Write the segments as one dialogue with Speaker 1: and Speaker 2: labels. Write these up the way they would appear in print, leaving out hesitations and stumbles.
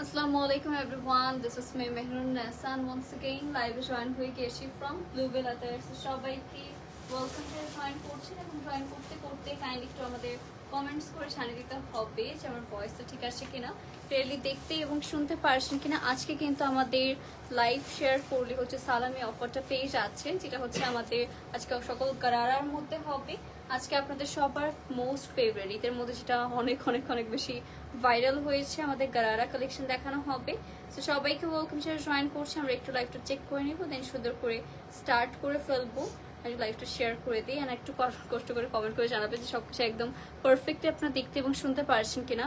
Speaker 1: Assalamualaikum everyone, this is me Mehrun Nasan once again live join হয়ে গেছি from Bluebell Attires সবাইকে welcome to join করছেন এবং join করতে করতে কাইন্ডলি একটু আমাদের কমেন্টস করে জানিয়ে দিতে হবে যে আমার ভয়েসটা ঠিক আছে কিনা, ক্লিয়ারলি দেখতে এবং শুনতে পারছেন কিনা। আজকে কিন্তু আমাদের লাইভ শেয়ার করলে হচ্ছে সালামি অফারটা পেয়ে যাচ্ছেন, যেটা হচ্ছে আমাদের আজকে সকল গারারার মধ্যে হবে। আজকে আপনাদের সবার মোস্ট ফেভারিট ঈদের মধ্যে যেটা অনেক অনেক অনেক বেশি ভাইরাল হয়েছে আমাদের গারারা কালেকশন দেখানো হবে। তো সবাইকে ওয়েলকাম যারা জয়েন করছে, আমরা একটু লাইভটা চেক করে নিব, দেন সুন্দর করে স্টার্ট করে ফেলবো। লাইভটা শেয়ার করে দিই আর একটু কষ্ট করে কমেন্ট করে জানাবে যে সবকিছু একদম পারফেক্টলি আপনারা দেখতে এবং শুনতে পারছেন কিনা।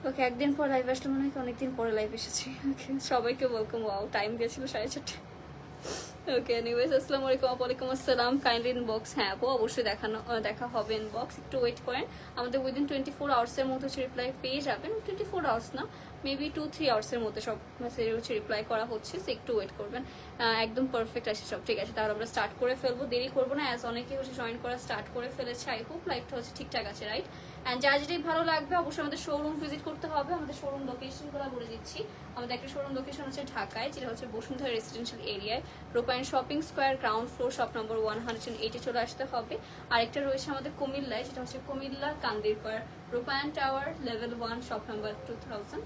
Speaker 1: ওকে, একদিন পর লাইভ আসলে মনে হয় অনেকদিন পরে লাইভ এসেছি। ওকে, সবাইকে ওয়েলকাম। ওয়াও, টাইম গেছিল 4:30। ওকে, এনিওয়েজ আসসালামু আলাইকুম। ওয়ালাইকুম আসসালাম। কাইন্ডলি ইনবক্স, হ্যাঁ আপু অবশ্যই দেখা হবে ইনবক্স, একটু ওয়েট করেন। আমাদের উইদিন 24 আওয়ার্সের মধ্যে হচ্ছে রিপ্লাই পেয়ে যাবেন। 24 আওয়ার্স না, মেবি 2-3 আওয়ার্সের মধ্যে সব মেসেজের হচ্ছে রিপ্লাই করা হচ্ছে, সো একটু ওয়েট করবেন। একদম পারফেক্ট আছে সব, ঠিক আছে। তাহলে আমরা স্টার্ট করে ফেলবো, দেরি করবো না, অ্যাজ অনেকে হচ্ছে জয়েন করা স্টার্ট করে ফেলেছে। আই হোপ লাইভটা হচ্ছে ঠিকঠাক আছে, রাইট? অ্যান্ড যার যেটাই ভালো লাগবে অবশ্যই আমাদের শোরুম ভিজিট করতে হবে। আমাদের শোরুম লোকেশনগুলো বলে দিচ্ছি। আমাদের একটা শোরুম লোকেশন হচ্ছে ঢাকায়, যেটা হচ্ছে বসুন্ধরা রেসিডেন্সিয়াল এরিয়ায়, Rupayan shopping square, ground floor, shop number 108-এ চলে আসতে হবে। আরেকটা রয়েছে আমাদের কুমিল্লায়, যেটা হচ্ছে কুমিল্লা কান্দিরপাড়, রূপায়ণ টাওয়ার, লেভেল 1, শপ নম্বর 218।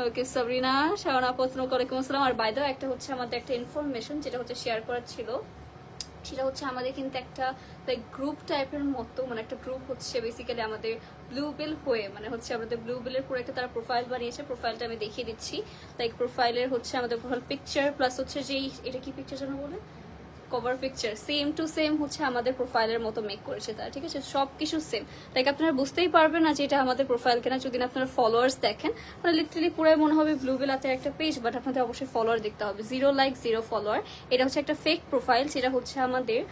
Speaker 1: ওকে, সাবরিনা শাওন আপু ওয়ালাইকুম আসসালাম। আর বাইদেও একটা হচ্ছে আমাদের একটা ইনফরমেশন যেটা হচ্ছে শেয়ার করার ছিল, সেটা হচ্ছে আমাদের কিন্তু একটা লাইক গ্রুপ টাইপের মতো, মানে একটা গ্রুপ হচ্ছে বেসিক্যালি আমাদের ব্লুবেল হয়ে, মানে হচ্ছে আমাদের ব্লুবেলের পুরো একটা তারা প্রোফাইল বানিয়েছে। প্রোফাইলটা আমি দেখিয়ে দিচ্ছি। লাইক প্রোফাইলের হচ্ছে আমাদের প্রোফাইল পিকচার প্লাস হচ্ছে যেই, এটা কি পিকচার যেন বলে, cover picture same to same হচ্ছে আমাদের প্রোফাইলের মতো মেক করেছে তারা, ঠিক আছে? সব কিছু সেম। লাইক আপনারা বুঝতেই পারবেন না যে এটা আমাদের প্রোফাইল কেনা যদি আপনারা ফলোয়ার্স দেখেন, মানে লিটারালি পুরাই মনে হবে ব্লুবেল হাতের একটা পেজ, বাট আপনাদের অবশ্যই ফলোয়ার দেখতে হবে। 0 লাইক 0 ফলোয়ার। এটা হচ্ছে একটা ফেক প্রোফাইল, যেটা হচ্ছে আমাদের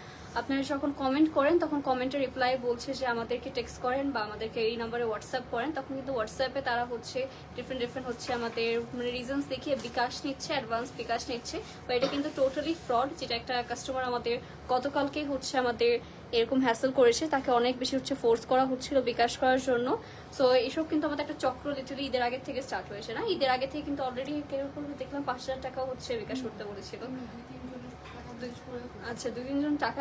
Speaker 1: আপনারা যখন কমেন্ট করেন তখন কমেন্টের রিপ্লাই বলছে যে আমাদেরকে টেক্সট করেন বা আমাদেরকে এই নাম্বারে হোয়াটসঅ্যাপ করেন, তখন কিন্তু হোয়াটসঅ্যাপে তারা হচ্ছে ডিফারেন্ট হচ্ছে আমাদের মানে রিজনস দেখিয়ে বিকাশ নিচ্ছে, অ্যাডভান্স বিকাশ নিচ্ছে। বা এটা কিন্তু টোটালি ফ্রড। যেটা একটা কাস্টমার আমাদের গতকালকে হচ্ছে আমাদের এরকম হ্যাসেল করেছে, তাকে অনেক বেশি হচ্ছে ফোর্স করা হচ্ছিল বিকাশ করার জন্য। সো এসব কিন্তু আমাদের একটা চক্র লিটারালি ঈদের আগে থেকে স্টার্ট হয়েছে, না ঈদের আগে থেকে কিন্তু অলরেডি কেরকম দেখলাম 5,000 টাকা হচ্ছে বিকাশ করতে বলেছিল। আচ্ছা, 2-3 জন টাকা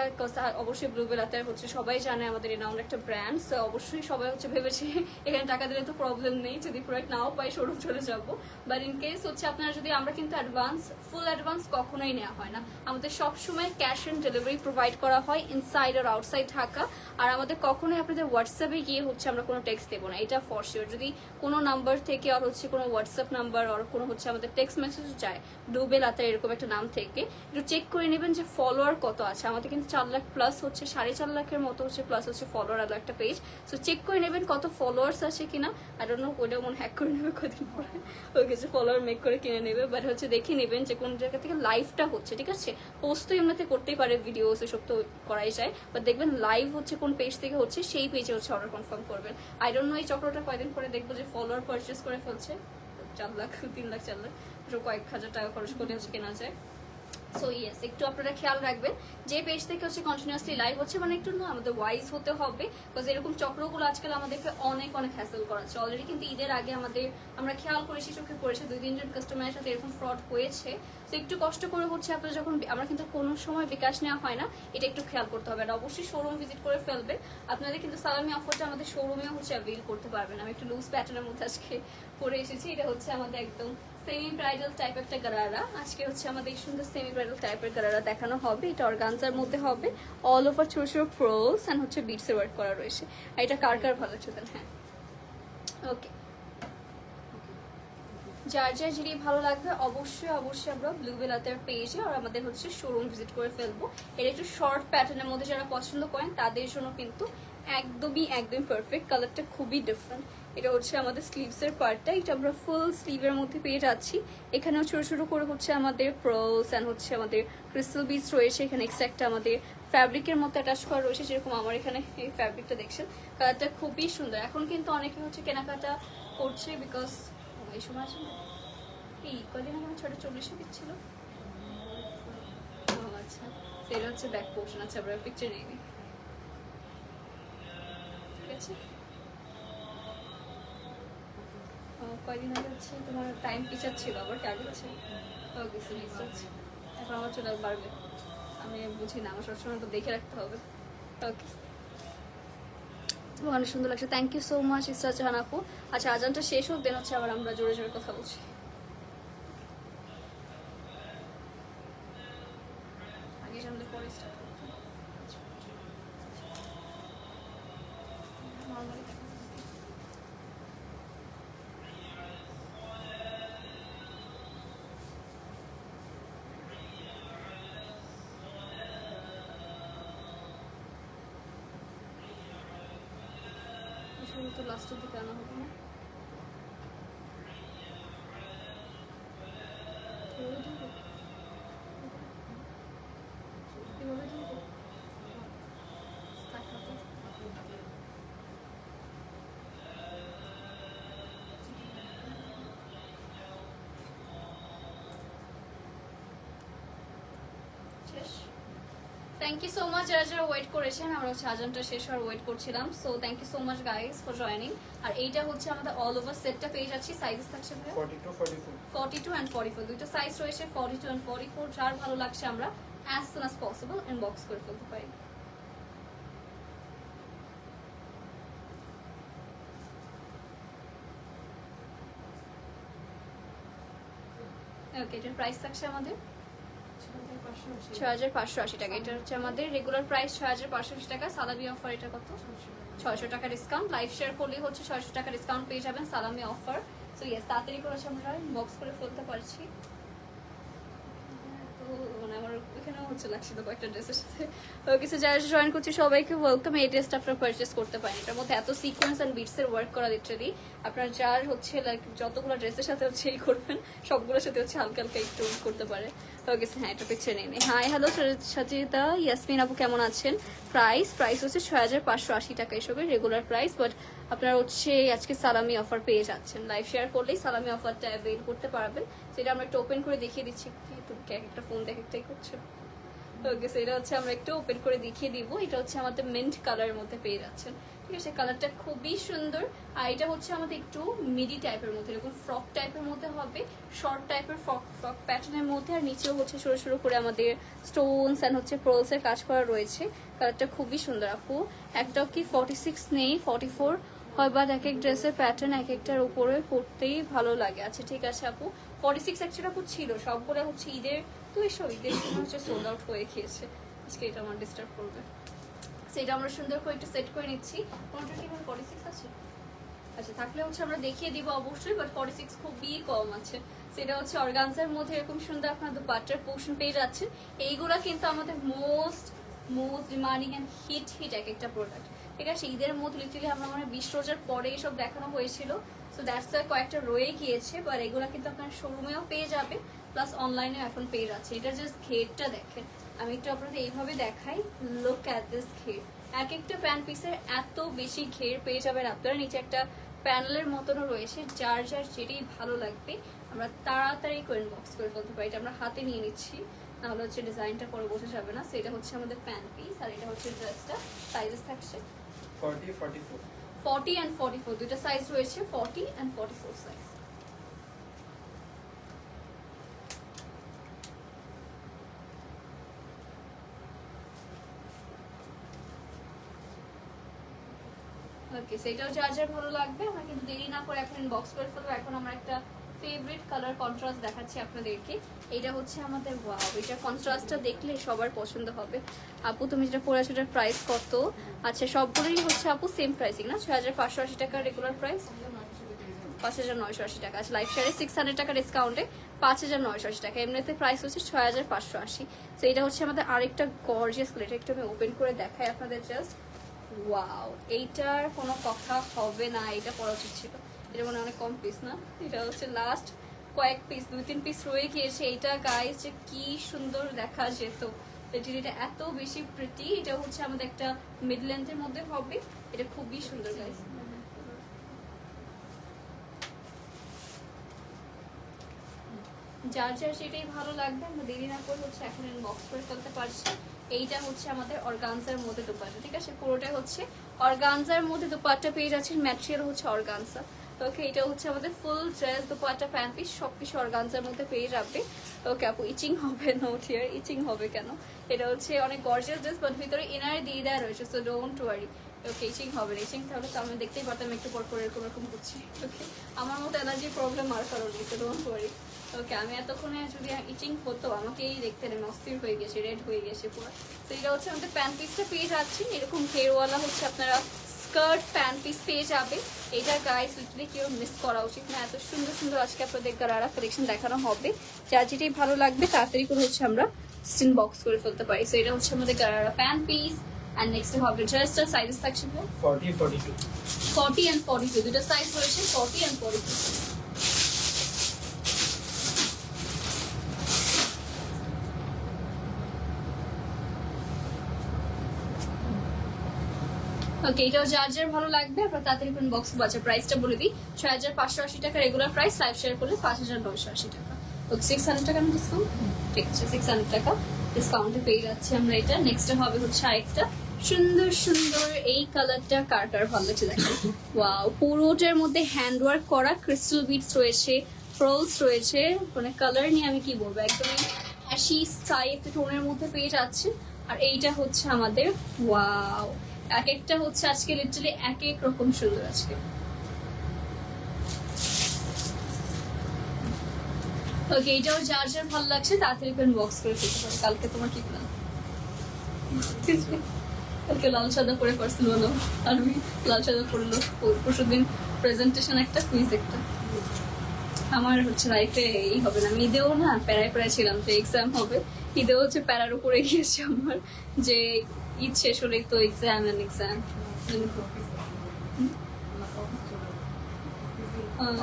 Speaker 1: অবশ্যই ব্লুবেল আতার হচ্ছে সবাই জানে আমাদের এই নাম একটা ব্র্যান্ড, তো অবশ্যই সবাই হচ্ছে ভেবেছে এখানে টাকা দিলে তো প্রবলেম নেই, যদি প্রোডাক্ট নাও পাই শোরুম চলে যাবো। বাট ইন কেস হচ্ছে আপনারা যদি, আমরা কিন্তু অ্যাডভান্স ফুল অ্যাডভান্স কখনোই নেওয়া হয় না, আমাদের সবসময় ক্যাশ অন ডেলিভারি প্রোভাইড করা হয় ইনসাইড আর আউটসাইড ঢাকা। আর আমাদের কখনোই আপনাদের হোয়াটসঅ্যাপে গিয়ে হচ্ছে আমরা কোনো টেক্সট দেবো না, এটা ফর শিওর। যদি কোনো নাম্বার থেকে আর হচ্ছে কোনো হোয়াটসঅ্যাপ নাম্বার আর কোনো হচ্ছে আমাদের টেক্সট মেসেজ যায় ব্লুবেল আতার এরকম একটা নাম থেকে, একটু চেক করে নেবেন যে ফলোয়ার কত আছে। আমাদের কিন্তু 4 লাখ প্লাস হচ্ছে 4.5 লাখের মতো হচ্ছে প্লাস হচ্ছে ফলোয়ার আলো একটা পেজ। সো চেক করে নেবেন কত ফলোয়ার্স আছে কিনা। আই ডোন্ট নো, ওইটা মনে হ্যাক করে নেবে কদিন পরে, ওই কিছু ফলোয়ার মেক করে কিনে নেবে। বাট হচ্ছে দেখে নেবেন যে কোন জায়গা থেকে লাইভটা হচ্ছে, ঠিক আছে? পোস্ট তো এমনিতে করতেই পারে, ভিডিওস এসব তো করাই যায়, বাট দেখবেন লাইভ হচ্ছে কোন পেজ থেকে হচ্ছে, সেই পেজে হচ্ছে অর্ডার কনফার্ম করবেন। আই ডোন্ট নো এই চক্রটা কয়দিন পরে দেখবো যে ফলোয়ার পারচেস করে ফেলছে 4 লাখ 3 লাখ 4 লাখ, কয়েক হাজার টাকা খরচ করে হচ্ছে কেনা যায়। সো ইয়েস, একটু আপনারা খেয়াল রাখবেন যে পেজ থেকে হচ্ছে কন্টিনিউয়াসলি লাইভ হচ্ছে, মানে একটু না আমাদের ওয়াইজ হতে হবে, বিকজ এরকম চক্রগুলো আজকাল আমাদেরকে অনেক অনেক হ্যাসেল করাচ্ছে। অলরেডি কিন্তু ঈদের আগে আমরা খেয়াল করেছি, চোখে পড়েছে 2-3 জন কাস্টমারের সাথে এরকম ফ্রড হয়েছে। তো একটু কষ্ট করে হচ্ছে আপনারা যখন, আমরা কিন্তু কোনো সময় বিকাশ নেওয়া হয় না, এটা একটু খেয়াল করতে হবে। আর অবশ্যই শোরুম ভিজিট করে ফেলবে। আপনাদের কিন্তু সালামি অফারটা আমাদের শোরুমেও হচ্ছে অ্যাভেল করতে পারবেন। আমি একটু লুজ প্যাটার্নের মধ্যে আজকে পরে এসেছি, এটা হচ্ছে আমাদের একদম সেমি ব্রাইডাল টাইপ একটা গারারা। আজকে হচ্ছে আমাদের এই সুন্দর সেমি ব্রাইডাল টাইপের গারারা দেখানো হবে। এটা অর্গানজার মধ্যে হবে, অল ওভার ছোট ছোট প্রোলস অ্যান্ড হচ্ছে বিটসের ওয়ার্ক করা রয়েছে। আর এটা কার কার ভালো লাগছে? হ্যাঁ, ওকে, যার যার যেটি ভালো লাগবে অবশ্যই অবশ্যই আমরা ব্লুবেল আতার পেজে আর আমাদের হচ্ছে শোরুম ভিজিট করে ফেলবো। এটা একটু শর্ট প্যাটার্নের মধ্যে যারা পছন্দ করেন তাদের জন্য কিন্তু একদমই পারফেক্ট। কালারটা খুবই ডিফারেন্ট। এটা হচ্ছে আমাদের স্লিভসের পার্টটা, এটা আমরা ফুল স্লিভের মধ্যে পেয়ে যাচ্ছি। এখানেও ছোট ছোট করে হচ্ছে আমাদের প্রোলস অ্যান্ড হচ্ছে আমাদের ক্রিস্টাল বিটস রয়েছে। এখানে এক্সট্রা আমাদের ফ্যাব্রিকের মতো অ্যাটাচ করা রয়েছে, যেরকম আমার এখানে এই ফ্যাব্রিকটা দেখছেন। কালারটা খুবই সুন্দর। এখন কিন্তু অনেকে হচ্ছে কেনাকাটা করছে, বিকজ এই সময় আছে না, এই কদিন আগে আমার 640 দিচ্ছিল। আচ্ছা, এটা হচ্ছে ব্যাক পোর্শন। আচ্ছা, আমরা পিকচার নিয়ে নিই, ঠিক আছে? কয়দিন আগে হচ্ছে তোমার টাইম পিছাচ্ছিল আবার কাজ হচ্ছে ওকে সো নেক্সট হচ্ছে এখন আমার চলে বাড়বে আমি বুঝি না আমার সবসময় তো দেখে রাখতে হবে ওকে অনেক সুন্দর লাগছে থ্যাংক ইউ সো মাচ ইসরা জাহান আপু আচ্ছা আজানটা শেষ হোক দেন হচ্ছে আবার আমরা জোরে জোরে কথা বলছি আগে সামনে পরে স্টার্ট তো লাস্টের দিকে আনা হবে না থ্যাংক ইউ সো মাচ যারা যারা ওয়েট করেছেন আমরা হচ্ছে আজানটা শেষ হওয়ার ওয়েট করছিলাম so thank you so much guys for joining আর এইটা হচ্ছে আমাদের অল ওভার সেটটা পেয়ে যাচ্ছি সাইজেস থাকছে 42 and 44 দুটো সাইজ রয়েছে 42 and 44 যার ভালো লাগছে আমরা as soon as possible inbox করে ফেলতে পারি ওকে এটার প্রাইস থাকছে আমাদের 6580 টাকা এটা হচ্ছে আমাদের রেগুলার প্রাইস 6580 টাকা সালামি অফার এটা কত 600 টাকা ডিসকাউন্ট লাইভ শেয়ার করলে হচ্ছে 600 টাকা ডিসকাউন্ট পেয়ে যাবেন সালামি অফার সো ইয়েস তাড়াতাড়ি করে আমরা বক্স করে ফেলতে পারছি তো মানে আমার এখানেও হচ্ছে লাগছিল কয়েকটা ড্রেসের সাথে ওকে সো যারা জয়েন করছি সবাইকে ওয়েলকাম এই ড্রেসটা আপনারা পারচেস করতে পারেন এটার মধ্যে এত সিকোয়েন্স এন্ড বিটস এর ওয়ার্ক করা লিটারালি আপনারা যার হচ্ছে লাইক যতগুলো ড্রেসের সাথে হচ্ছে এই করবেন সবগুলোর সাথে হচ্ছে হালকা হালকা একটু করতে পারে ওকে হ্যাঁ এটা পিকচার নিয়ে নিই হাই হ্যালো সচিতা ইয়াসমিন আপু কেমন আছেন প্রাইস হচ্ছে 6580 টাকা এসবের রেগুলার প্রাইস বাট আপনারা হচ্ছে আজকে সালামি অফার পেয়ে যাচ্ছেন লাইভ শেয়ার করলেই সালামি অফারটা অ্যাভেল করতে পারবেন সেটা আমরা একটু ওপেন করে দেখিয়ে দিচ্ছি কি তুমি একটা ফোন দেখে একটাই করছো ওকে সো এটা হচ্ছে আমরা একটু ওপেন করে দেখিয়ে দিব এটা হচ্ছে আমাদের মিন্ট কালারের মধ্যে পেয়ে যাচ্ছেন ঠিক আছে কালারটা খুবই সুন্দর আর এটা হচ্ছে আমাদের একটু মিডি টাইপের মধ্যে এরকম ফ্রক টাইপের মধ্যে হবে শর্ট টাইপের ফ্রক প্যাটার্নের মধ্যে আর নিচেও হচ্ছে সরু সরু করে আমাদের স্টোনস অ্যান্ড হচ্ছে পেarlসের কাজ করা রয়েছে কালারটা খুবই সুন্দর আপু একটাও কি 46 নেই 44 হয় বা এক এক ড্রেসের প্যাটার্ন এক একটার উপরে পরতেই ভালো লাগে আচ্ছা ঠিক আছে আপু 46 অ্যাকচুয়ালি আপু ছিল সবগুলো হচ্ছে ঈদের তো এসব ঈদের সময় হচ্ছে সোল্ড আউট হয়ে গিয়েছে আজকে এটা আমার ডিস্টার্ব করবে সেটা আমরা সুন্দর করে একটু সেট করে নিচ্ছি কোনটা কি 46 আছে আচ্ছা থাকলে হচ্ছে আমরা দেখিয়ে দিব অবশ্যই বাট 46 খুবই কম আছে সেটা হচ্ছে অর্গানজার মধ্যে এরকম সুন্দর আপনার দুপাট্টার পোর্শন পেয়ে যাচ্ছেন এইগুলা কিন্তু আমাদের মোস্ট ডিমান্ডিং এন্ড হিট এক একটা প্রোডাক্ট ঠিক আছে ঈদের মধ্যে লিটারালি আমরা মানে 20 রোজার পরে এসব দেখানো হয়েছিল সো দ্যাটস ওয়াই কয়েকটা রয়ে গিয়েছে বাট এগুলা কিন্তু আপনার শোরুমেও পেয়ে যাবে প্লাস অনলাইনেও এখন পেয়ে যাচ্ছে এটা জাস্ট ঘেরটা দেখেন আমি একটু আপনাদের এইভাবে দেখাই লুক অ্যাট দিস ঘের এক একটা প্যান্ট পিসের এত বেশি ঘের পেয়ে যাবেন আপনারা নিচে একটা প্যানেলের মতনও রয়েছে যার যেটাই ভালো লাগবে আমরা তাড়াতাড়ি করে ইনবক্স করে ফেলতে পারি এটা আমরা হাতে নিয়ে নিচ্ছি নাহলে হচ্ছে ডিজাইনটা পরে বোঝা যাবে না সেটা হচ্ছে আমাদের প্যান্ট পিস আর এটা হচ্ছে ড্রেসটা সাইজেস থাকছে 40 and 44 দুটো সাইজ রয়েছে 40 and 44 সাইজ ওকে সেটাও যার ভালো লাগবে আমরা কিন্তু দেরি না করে এখন ইনবক্স করে ফেলবো এখন আমরা একটা ফেভারিট কালার কন্ট্রাস্ট দেখাচ্ছি আপনাদেরকে এটা হচ্ছে আমাদের ওয়াও এটা কন্ট্রাস্টটা দেখলে সবার পছন্দ হবে আপু তুমি যেটা পরে আছো এটার প্রাইস কত আচ্ছা সবগুলোরই হচ্ছে আপু সেম প্রাইসিং না 6580 টাকা রেগুলার প্রাইস 5980 টাকা আচ্ছা লাইফ শেয়ারে 600 টাকা ডিসকাউন্টে 5980 টাকা এমনিতে প্রাইস হচ্ছে 6580 তো এটা হচ্ছে আমাদের আরেকটা গর্জিয়াস কালার এটা একটু আমি ওপেন করে দেখাই আপনাদের জাস্ট ওয়াও এইটার কোনো কথা হবে না এটা পরা উচিত ছিল এটা মানে অনেক কম পিস না এটা হচ্ছে লাস্ট কয়েক পিস 2-3 পিস রয়ে গিয়েছে এটা গাইস যে কি সুন্দর দেখা যেত এটা এত বেশি প্রিটি এটা হচ্ছে আমাদের একটা মিড লেন্থের মধ্যে হবে এটা খুবই সুন্দর গাইস যার সেটাই ভালো লাগবে আমরা দেরি না করে হচ্ছে এখন ইনবক্স করে ফেলতে পারছি এইটা হচ্ছে আমাদের অর্গানজার মধ্যে দুপাট্টা ঠিক আছে পুরোটাই হচ্ছে অর্গানজার মধ্যে দুপাট্টা পেয়ে যাচ্ছেন ম্যাটেরিয়াল হচ্ছে অর্গানজা ওকে, এটা হচ্ছে আমাদের ফুল ড্রেস, দুপাট্টা, প্যান্ট পিস সবকিছু অর্গানজার মধ্যে পেয়ে যাবে। ওকে আপু, ইচিং হবে নোট হিয়ার, ইচিং হবে কেন? এটা হচ্ছে অনেক গর্জিয়াস ড্রেস, বাট ভিতরে ইনার দিয়ে দেওয়া রয়েছে, সো ডোন্ট ওয়ারি। ওকে, ইচিং হবে না, ইচিং তাহলে তো আমি দেখতেই পারতাম একটু পর পর এরকম এরকম করছি। ওকে, আমার মতো এনার্জি প্রবলেম আর কারণ নেই, সো ডোন্ট ওয়ারি। ওকে, আমি এতক্ষণে যদি ইচিং হতো আমাকেই দেখতে নেই, অস্থির হয়ে গেছে, রেড হয়ে গেছে পুরো। তো এটা হচ্ছে আমাদের প্যান্ট পিসটা পেয়ে যাচ্ছি, এরকম ঘেরওয়ালা হচ্ছে আপনারা স্কার্ট প্যান্ট পিস পেয়ে যাবে। এটা গাইস লিটারালি কেউ মিস করা উচিত না, এত সুন্দর সুন্দর আজকে আপনাদের গারারা কালেকশন দেখানো হবে। যার যেটাই ভালো লাগবে তাড়াতাড়ি করে হচ্ছে আমরা স্টিন বক্স করে ফেলতে পারি। সো এটা হচ্ছে আমাদের gharara pant piece. And next হবে ড্রেসটা সাইজেস থাকছে
Speaker 2: 40, 42.
Speaker 1: 40 অ্যান্ড 42, দুটো সাইজ রয়েছে 40 অ্যান্ড 42। ওকে, এটাও যার যার ভালো লাগবে আপনার তাড়াতাড়ি কোন বক্স বাজার প্রাইসটা বলে দিই। 6580 টাকা রেগুলার প্রাইস, লাইভ শেয়ার করলে 5980 টাকা। ওকে, 600 টাকা না ডিসকাউন্ট? ঠিক আছে, 600 টাকা ডিসকাউন্টে পেয়ে যাচ্ছি আমরা এটা। নেক্সট হবে হচ্ছে আরেকটা সুন্দর সুন্দর এই কালারটা, কার কার ভালো লাগছে দেখেন। ওয়াও, পুরোটার মধ্যে হ্যান্ড ওয়ার্ক করা ক্রিস্টাল বিটস রয়েছে, ফ্রলস রয়েছে, মানে কালার নিয়ে আমি কি বলবো, একদমই অ্যাশি স্কাই একটা টোনের মধ্যে পেয়ে যাচ্ছে। আর এইটা হচ্ছে আমাদের, ওয়াও, এক একটা হচ্ছে আজকে লিটারালি এক এক রকম সুন্দর আজকে। ওকে, এটাও যার যার ভালো লাগছে তাড়াতাড়ি করে বক্স করে ফেলতে পারো। কালকে তোমার কি প্ল্যান? কালকে লাল সাদা পরে পার্সেল হলো, আর আমি লাল সাদা পড়লো। পরশু দিন প্রেজেন্টেশন একটা, কুইজ একটা। আমার হচ্ছে লাইফে এই হবে না, আমি ঈদেও না প্যারায় প্যারায় ছিলাম, তো এক্সাম হবে। ঈদেও হচ্ছে প্যারার উপরে গিয়েছে আমার, যে ঈদ শেষ হলেই তো এক্সাম অ্যান্ড এক্সাম।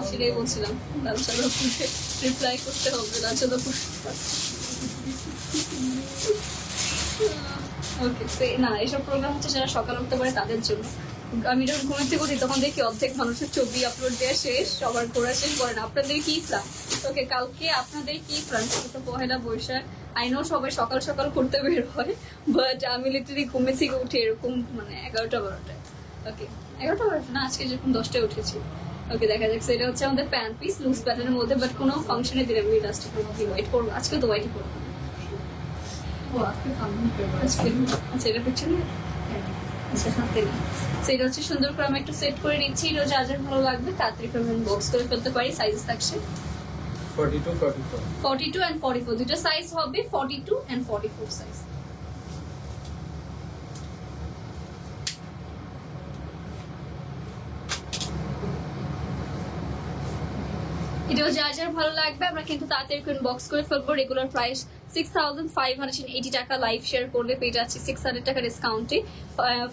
Speaker 1: সেটাই বলছিলাম, লাল সাদা পরে রিপ্লাই করতে হবে, লাল সাদা পরে। ওকে, না এসব প্রোগ্রাম হচ্ছে যারা সকাল উঠতে পারে তাদের জন্য। আমি যখন ঘুমের থেকে উঠি তখন দেখি অর্ধেক মানুষের ছবি আপলোড দেওয়া শেষ, সবার ঘোরা শেষ করেন। আপনাদের কি প্ল্যান? ওকে, কালকে আপনাদের কি প্ল্যান? তো পহেলা বৈশাখ, আই নো সবাই সকাল সকাল ঘুরতে বের হয়, বাট আমি লিটারালি ঘুমের থেকে উঠি এরকম মানে 11টা 12টায়। ওকে, 11টা 12টা না, আজকে যখন 10টায় উঠেছি। ওকে, দেখা যাচ্ছে এটা হচ্ছে আমাদের প্যান্ট পিস লুজ প্যাটার্নের মধ্যে, বাট কোনো ফাংশনে দিলে আমি ইলাস্টিক হোয়াইট করবো, আজকে তো হোয়াইটই করবো। আচ্ছা, এটা পিছনে, আচ্ছা হাতে না। সেটা হচ্ছে সুন্দর করে আমি একটু সেট করে নিচ্ছি। এটা যা যা ভালো লাগবে তাড়াতাড়ি করে আমি বক্স করে ফেলতে পারি। সাইজ থাকছে
Speaker 2: 42, 44.
Speaker 1: 42 and 44, দুটো সাইজ হবে 42 and 44 সাইজ। এটাও যা যার ভালো লাগবে আমরা কিন্তু তাড়াতাড়ি করে বক্স করে ফেলবো। রেগুলার প্রাইস 6580 টাকা, লাইভ শেয়ার করলে পেয়ে যাচ্ছি 600 টাকা ডিসকাউন্টে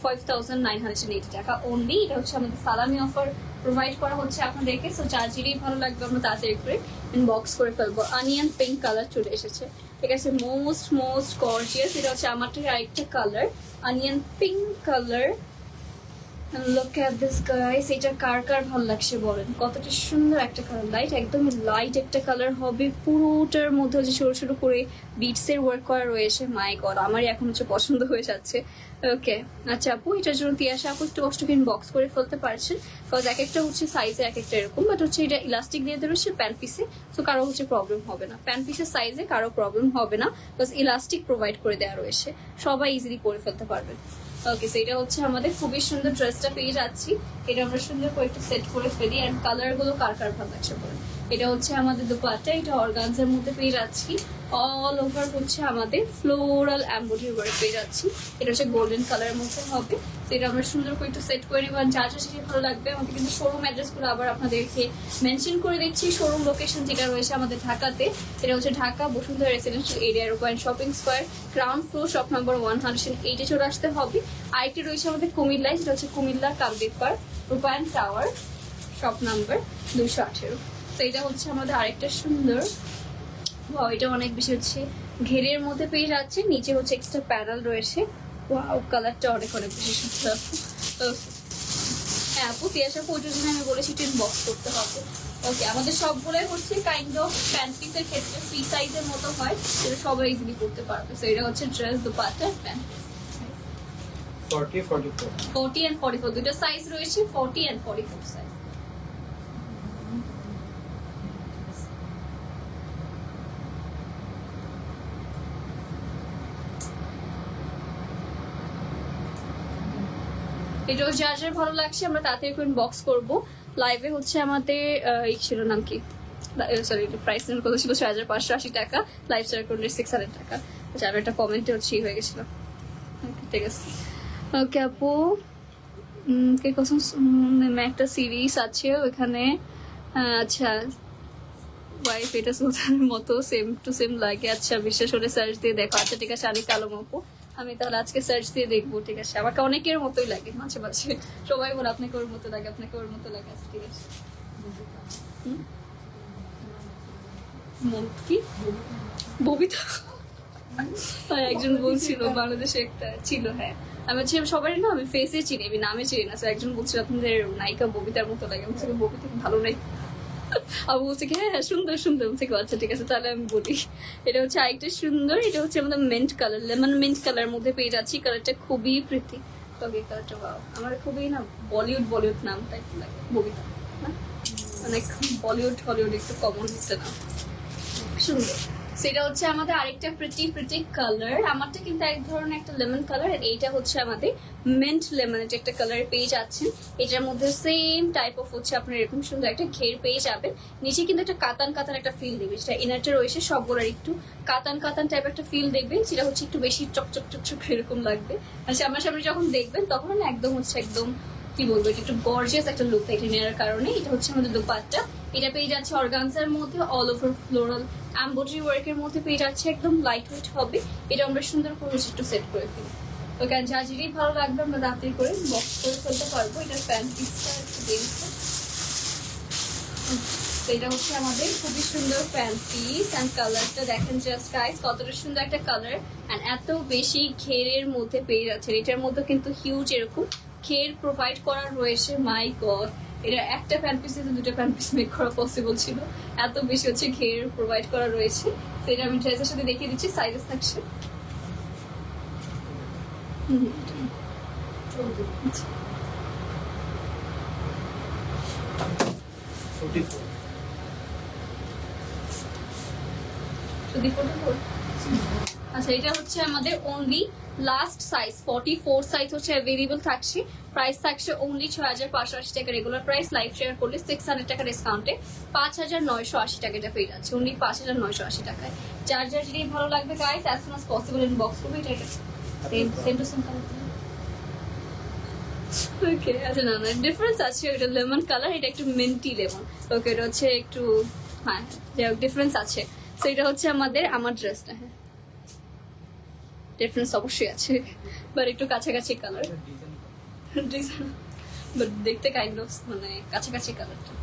Speaker 1: 5980 টাকা অনলি। এটা হচ্ছে আমাদের সালামি অফার প্রোভাইড করা হচ্ছে আপনাদেরকে। সো চার্জেরই ভালো লাগবে আমরা তাড়াতাড়ি করে বক্স করে ফেলবো। অনিয়ন পিঙ্ক কালার চলে এসেছে, ঠিক আছে, মোস্ট মোস্ট গর্জিয়াস। এটা হচ্ছে আমারটার আরেকটা colour, onion pink colour. Look at this guys, এটা কার কার ভালো লাগছে বলেন, কতটা সুন্দর একটা কালার, লাইট একদম লাইট একটা কালার হবে। পুরোটার মধ্যে যে ছোট ছোট করে বিটস এর ওয়ার্ক করা রয়েছে, মাই গড আমারই এখন হচ্ছে পছন্দ হয়ে যাচ্ছে। ওকে, আচ্ছা আপু, এটার জন্য তিয়াশা আপু একটু কষ্ট করে বক্স করে ফেলতে পারছেন, বিকজ এক একটা হচ্ছে সাইজে এক একটা এরকম, বাট হচ্ছে এটা ইলাস্টিক দিয়ে দেওয়া রয়েছে প্যান্ট পিসে, তো কারো হচ্ছে প্রবলেম হবে না, প্যান্ট পিসের সাইজে কারো প্রবলেম হবে না, বিকজ ইলাস্টিক প্রোভাইড করে দেওয়া রয়েছে, সবাই ইজিলি করে ফেলতে পারবেন। ওকে, সো এটা হচ্ছে আমাদের খুবই সুন্দর ড্রেসটা পেয়ে যাচ্ছি। এটা আমরা সুন্দর করে একটু সেট করে ফেলি। অ্যান্ড কালার গুলো কার কার ভালো লাগছে বলেন। এটা হচ্ছে আমাদের দুপাট্টা, এটা অর্গানজার মধ্যে পেয়ে যাচ্ছি, অল ওভার হচ্ছে আমাদের ফ্লোরাল এমব্রয়ডারি ওয়ার্ক পেয়ে যাচ্ছি। এটা হচ্ছে গোল্ডেন কালারের মধ্যে হবে। তো এটা আমরা সুন্দর করে একটু সেট করে নেব। যা যা সেটা ভালো লাগবে আমাকে কিন্তু শোরুম অ্যাড্রেসগুলো আবার আপনাদেরকে মেনশন করে দিচ্ছি। শোরুম লোকেশন যেটা রয়েছে আমাদের ঢাকাতে, এটা হচ্ছে Dhaka Bashundhara residential area Rupayan shopping square, ground floor, shop number 108-এ চলে আসতে হবে। আরেকটি রয়েছে আমাদের কুমিল্লায়, যেটা হচ্ছে কুমিল্লা কালবেপার রূপায়ণ টাওয়ার, শপ নাম্বার 218। তো এটা হচ্ছে আমাদের আরেকটা সুন্দর, এটা অনেক বেশি হচ্ছে ঘেরের মধ্যে পেয়ে যাচ্ছে, নিচে হচ্ছে এক্সট্রা প্যানেল রয়েছে। ওয়াও, কালারটা অনেক অনেক বেশি সুন্দর। হ্যাঁ আপু, তিয়াশা আপু ওই জন্য আমি বলেছি টেন বক্স করতে হবে। ওকে, আমাদের সবগুলোই হচ্ছে কাইন্ড অফ প্যান্ট পিসের ক্ষেত্রে ফ্রি সাইজের মতো হয়, যেটা সবাই ইজিলি করতে পারবে। তো এটা হচ্ছে ড্রেস, দুপাট্টা, প্যান্ট।
Speaker 2: 40, 44.
Speaker 1: 40 and 44, দুটো সাইজ রয়েছে, 40 and 44 সাইজ। এটাও যার যার ভালো লাগছে আমরা তাড়াতাড়ি করে বক্স করবো। লাইভে হচ্ছে আমাদের এই ছিল নাম কি, সরি প্রাইস কত ছিল 6580 টাকা, লাইভ শেয়ার করলে 600 টাকা। আচ্ছা আর একটা কমেন্টে হচ্ছে হয়ে গেছিল। ঠিক আছে ওকে আপু, কে কসম একটা সিরিজ আছে ওখানে। আচ্ছা ওয়াইফ এটা সুলতানের মতো সেম টু সেম লাগে। আচ্ছা বিশ্বাস হলে সার্চ দিয়ে দেখো। আচ্ছা ঠিক আছে আনিকা আলম আপু, আমি তাহলে আজকে সার্চ দিয়ে দেখবো। ঠিক আছে আমাকে অনেকের মতোই লাগে মাঝে মাঝে, সবাই বলে আপনাকে ওর মতো লাগে, আপনাকে ওর মতো লাগে। আচ্ছা ঠিক আছে কি ববিতা, একজন বলছিল বাংলাদেশে একটা ছিল। হ্যাঁ আমি হচ্ছে সবাই না আমি ফেসে চিনি, আমি নামে চিনি না। একজন বলছিল আপনাদের নায়িকা ববিতার মতো লাগে। বলছে ববিতা ভালো নাই, আবু বলছে কি হ্যাঁ সুন্দর সুন্দর। বলছে আচ্ছা ঠিক আছে তাহলে আমি বলি। এটা হচ্ছে আরেকটা সুন্দর, এটা হচ্ছে আমাদের mint colour, lemon mint colour মধ্যে পেয়ে যাচ্ছি। কালারটা খুবই প্রীতি। ওকে কালারটা ওয়াও, আমার খুবই না বলিউড নাম টাইপ লাগে ববিতা, অনেক বলিউড হলিউড একটু কমন হচ্ছে না, সুন্দর। সেটা হচ্ছে আমাদের আরেকটা প্রিটি কালার। আমারটা কিন্তু এক ধরনের একটা লেমন কালার, আর এইটা হচ্ছে আমাদের মিন্ট লেমন একটা কালার পেয়ে যাচ্ছেন। এটার মধ্যে সেম টাইপ অফ হচ্ছে আপনার এরকম সুন্দর একটা ঘের পেয়ে যাবেন। নিচে কিন্তু একটা কাতান একটা ফিল দেবে, যেটা ইনারটা রয়েছে সবগুলোর একটু কাতান টাইপ একটা ফিল দেবে, যেটা হচ্ছে একটু বেশি চকচক এরকম লাগবে। আর সামনাসামনি যখন দেখবেন তখন একদম হচ্ছে একদম কি বলবো, এটা একটু গর্জিয়াস একটা লুক এটা নেওয়ার কারণে। এটা হচ্ছে আমাদের দোপাট্টা, এটা পেয়ে যাচ্ছে অর্গানজার মধ্যে অল ওভার ফ্লোরাল এমব্রয়ডারি ওয়ার্কের মধ্যে পেয়ে যাচ্ছে, একদম লাইট ওয়েট হবে। এটা আমরা সুন্দর করে একটু সেট করে ফেলি। ওকে যা যেটাই ভালো লাগবে আমরা রাত্রি করে বক্স করে ফেলতে পারবো। এটার প্যান্ট পিসটা একটু দেখবো। এটা হচ্ছে আমাদের খুবই সুন্দর প্যান্ট পিস, অ্যান্ড কালারটা দেখেন জাস্ট গাইস কতটা সুন্দর একটা কালার, অ্যান্ড এত বেশি ঘেরের মধ্যে পেয়ে যাচ্ছে। এটার মধ্যে কিন্তু হিউজ এরকম ঘের প্রোভাইড করা রয়েছে। মাই গড, এটা একটা প্যান্ট পিস থেকে দুটো প্যান্ট পিস মেক করা পসিবল ছিল, এত বেশি হচ্ছে ঘের প্রোভাইড করা রয়েছে। তো এটা আমি ড্রেসের সাথে দেখিয়ে দিচ্ছি, সাইজেস থাকছে। আচ্ছা এটা হচ্ছে আমাদের অনলি লাস্ট সাইজ 44 সাইজ হচ্ছে অ্যাভেলেবল থাকছে। প্রাইস থাকছে অনলি 6580 টাকা রেগুলার প্রাইস, লাইভ শেয়ার করলে 600 টাকা ডিসকাউন্টে 5980 টাকা এটা পেয়ে যাচ্ছে অনলি 5980 টাকায়। যার যার যেটাই ভালো লাগবে guys as soon as possible inbox করবে। এটা সেম টু সেম কালার। ওকে আচ্ছা না ডিফারেন্স আছে, ওটা লেমন কালার, এটা একটু মিন্টি লেমন। ওকে এটা হচ্ছে একটু হ্যাঁ যাই হোক ডিফারেন্স আছে। তো এটা হচ্ছে আমার ড্রেসটা, হ্যাঁ ডিফারেন্স অবশ্যই আছে, বাট একটু কাছাকাছি কালার, বাট দেখতে কাইন্ড অফ মানে কাছাকাছি কালারটা।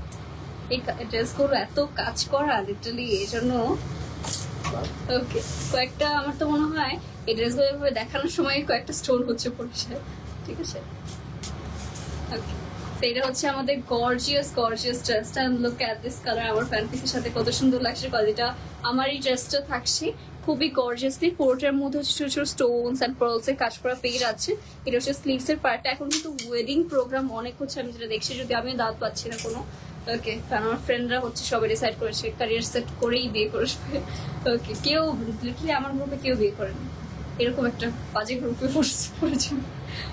Speaker 1: এই ড্রেসগুলো এত কাজ করা লিটারালি, এই জন্য ওকে কয়েকটা আমার তো মনে হয় এই ড্রেসগুলো এভাবে দেখানোর সময় কয়েকটা স্টোন হচ্ছে পড়ছে। ঠিক আছে ওকে এটা হচ্ছে আমাদের গর্জিয়াস ড্রেসটা। লুক এট দিস কালার, আমার প্যান্ট পিসের সাথে কত সুন্দর লাগছে। কোয়ালিটিটা আমার এই ড্রেসটা থাকছে খুবই গর্জিয়াসলি, পুরোটার মধ্যে হচ্ছে ছোট ছোট স্টোনস এন্ড পার্লস এর কাজ করা পেয়ে যাচ্ছে। এটা হচ্ছে স্লিভস এর পার্টটা। এখন কিন্তু ওয়েডিং প্রোগ্রাম অনেক হচ্ছে, আমি যেটা দেখছি, যদি আমি দাঁত পাচ্ছি না কোনো। ওকে কারণ আমার ফ্রেন্ডরা হচ্ছে সবাই ডিসাইড করেছে ক্যারিয়ার সেট করেই বিয়ে করবে। ওকে কেউ লিটারালি আমার গ্রুপে কেউ বিয়ে করেনি, এরকম একটা বাজে গ্রুপে পড়েছে।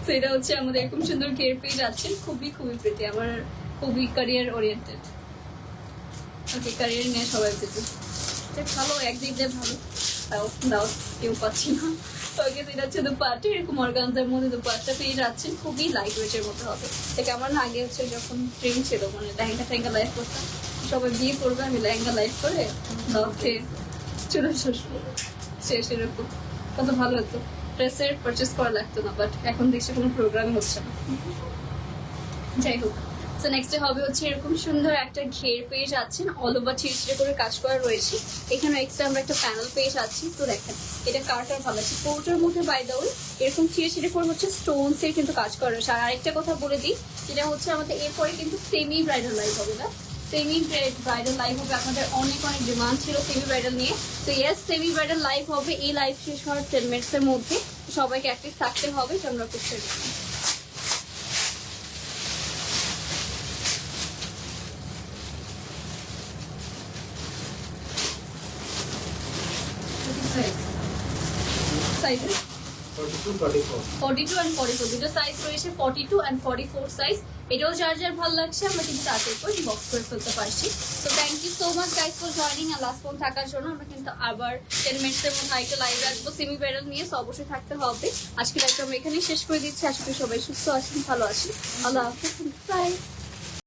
Speaker 1: তো এটা হচ্ছে আমাদের এরকম সুন্দর ঘের পেয়ে যাচ্ছে, খুবই প্রিটি, আমার খুবই ক্যারিয়ার ওরিয়েন্টেড। ওকে ক্যারিয়ার নিয়ে সবাই যেতে ভালো, একদিক দিয়ে ভালো, দাও কেউ পাচ্ছি না। ওকে এটা হচ্ছে দুপাট্টা, এরকম অর্গানজার মধ্যে দুপাট্টা পেয়ে যাচ্ছেন, খুবই লাইট ওয়েটের মধ্যে হবে। এটা আমার না আগে হচ্ছে যখন ট্রেন ছিল মানে লেহেঙ্গা লাইফ করতাম, সবাই বিয়ে করবে আমি লেহেঙ্গা লাইফ করে দাওকে চলে আসবো, শেষ এরকম কত ভালো হতো, ড্রেসের পারচেস করা লাগতো না। বাট এখন দেখছি কোনো প্রোগ্রাম হচ্ছে না। যাই হোক তো নেক্সট হবে হচ্ছে এরকম সুন্দর একটা ঘের পেয়ে যাচ্ছেন, অল ওভার ছিঁড়ে করে কাজ করা রয়েছে। এখানে এক্সট্রা আমরা একটা প্যানেল পেয়ে যাচ্ছি। তো দেখেন এটা কারটার ভালো আছে, কোটার মধ্যে বাই দা ওয়ে এরকম ছিঁড়ে করে হচ্ছে স্টোনস এর কিন্তু কাজ করা রয়েছে। আর আরেকটা কথা বলে দিই, যেটা হচ্ছে আমাদের এরপরে কিন্তু সেমি ব্রাইডাল লাইভ হবে না, সেমি ব্রাইডাল লাইভ হবে। আপনাদের অনেক ডিমান্ড ছিল সেমি ব্রাইডাল নিয়ে। তো ইয়েস সেমি ব্রাইডাল লাইভ হবে, এই লাইভ শেষ হওয়ার 10 মিনিটসের মধ্যে। সবাইকে অ্যাক্টিভ থাকতে হবে, তো আমরা করতে সাইজে
Speaker 2: 44 42, 44.
Speaker 1: 42 and 44 দুটো সাইজ রয়েছে, 42 and 44 সাইজ। এটাও যার যার ভালো লাগছে আমরা কিন্তু তাদের পর ইনবক্স করে ফেলতে পারছি। তো thank you so much guys for joining আর লাস্ট পর্যন্ত থাকার জন্য। আমরা কিন্তু আবার 10 মিনিটসের মধ্যে আরেকটা লাইভ আসবো সেমি ভাইরাল নিয়ে, সো অবশ্যই থাকতে হবে। আজকে লাইভটা আমরা এখানেই শেষ করে দিচ্ছি। আশা করি সবাই সুস্থ আছেন, ভালো আছেন। আল্লাহ হাফেজ, বাই।